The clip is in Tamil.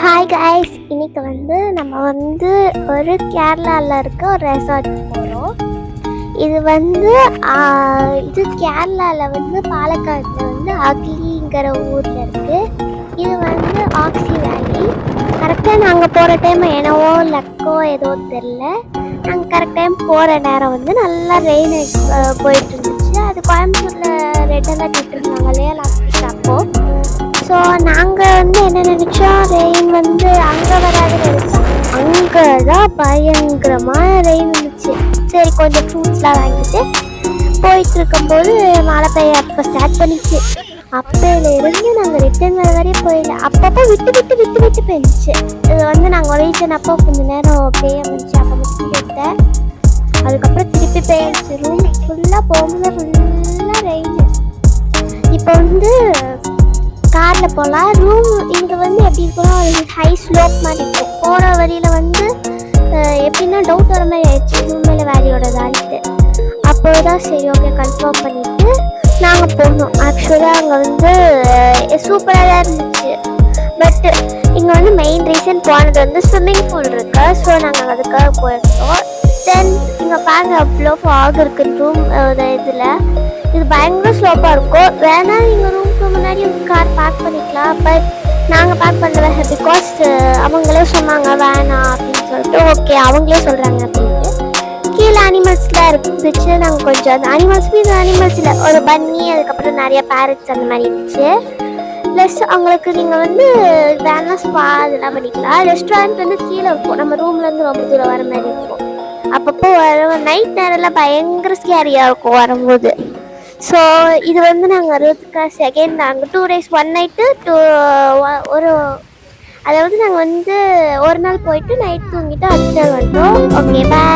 ஹாய் காய்ஸ், இன்னைக்கு நம்ம ஒரு கேரளாவில் இருக்க ஒரு ரெசார்ட் போகிறோம். இது கேரளாவில் பாலக்காட்டில் அக்லிங்கிற ஊரில் இருக்குது. இது ஆக்சி வேலி. கரெக்டாக நாங்கள் போகிற டைம் என்னவோ லக்கோ ஏதோ தெரில, நாங்கள் கரெக்ட் டைம் போகிற நேரம் நல்லா ரெயின் போயிட்டு இருந்துச்சு. அது கோயம்புத்தூரில் ரெட் அலர்ட் விட்டுருந்தாங்க இல்லையா லாஸ்ட் அப்போது. ஸோ நாங்கள் என்ன நினச்சோம், ரெயின் அங்கே வராதுன்னு நினச்சோம். அங்கே தான் பயங்கரமாக ரெயின் இருந்துச்சு. சரி, கொஞ்சம் ஃப்ரூட்ஸ்லாம் வாங்கிட்டு போயிட்டு இருக்கும்போது மழை பெய்ய அப்போ ஸ்டார்ட் பண்ணிச்சு. அப்போலேருந்து நாங்கள் ரிட்டர்ன் வர வரையும் போயிடல. அப்பப்போ விட்டு விட்டு விட்டு விட்டு போயிடுச்சு. இது நாங்கள் ரீசன் அப்போ கொஞ்சம் நேரம் பெய்ய வந்துச்சு. அப்போ மட்டும் விட்டேன். அதுக்கப்புறம் திருப்பி பெய்யிடுச்சு. ரூம் ஃபுல்லாக போகும்போது ஃபுல்லாக ரெயின். இப்போ காரில் போகலாம். ரூம் இங்கே எப்படி இருக்குன்னா ஒரு ஹை ஸ்லோப் மாதிரி இருக்கும். போகிற வழியில் எப்படின்னா டவுட் வர மாதிரி ஆயிடுச்சு, ரூம் மேலே வேலையோடதான்ட்டு. அப்போ தான் சரி ஓகே கன்ஃபார்ம் பண்ணிவிட்டு நாங்கள் போனோம். ஆக்சுவலாக அங்கே சூப்பராக தான் இருந்துச்சு. பட் இங்கே மெயின் ரீசன் போனது ஸ்விம்மிங் பூல் இருக்கு. ஸோ நாங்கள் அதுக்காக போயிருந்தோம். தென் இங்கே பாருங்க அவ்வளோ ஃபாக் இருக்குது ரூம் இதில். இது பயங்கர ஸ்லோப்பாக இருக்கும். வேணா நீங்கள் ரூமுக்கு முன்னாடி கார் பார்க் பண்ணிக்கலாம். பட் நாங்கள் பார்க் பண்ணல, பிகாஸ் அவங்களே சொன்னாங்க வேணாம் அப்படின்னு சொல்லிட்டு. ஓகே அவங்களே சொல்கிறாங்க அப்படின்ட்டு கீழே அனிமல்ஸ்லாம் இருந்துச்சு. நாங்கள் கொஞ்சம் அந்த அனிமல்ஸ் இல்லை, ஒரு பன்னி, அதுக்கப்புறம் நிறைய பேரட்ஸ் அந்த மாதிரி இருந்துச்சு. ப்ளஸ் அவங்களுக்கு நீங்கள் வேணா ஸ்பா இதெல்லாம் பண்ணிக்கலாம். ரெஸ்டாரண்ட் கீழே இருக்கும், நம்ம ரூம்லேருந்து ரொம்ப தூரம் வர மாதிரி இருக்கும். அப்பப்போ நைட் நேரம்லாம் பயங்கர ஸ்கேரியாக இருக்கும் வரும்போது. ஸோ இது நாங்கள் வர்றதுக்கு செகண்ட் நாங்கள் 2 days 1 night அதாவது நாங்கள் ஒரு நாள் போயிட்டு நைட் தூங்கிட்டு அடுத்த நாள் வந்தோம். Okay bye.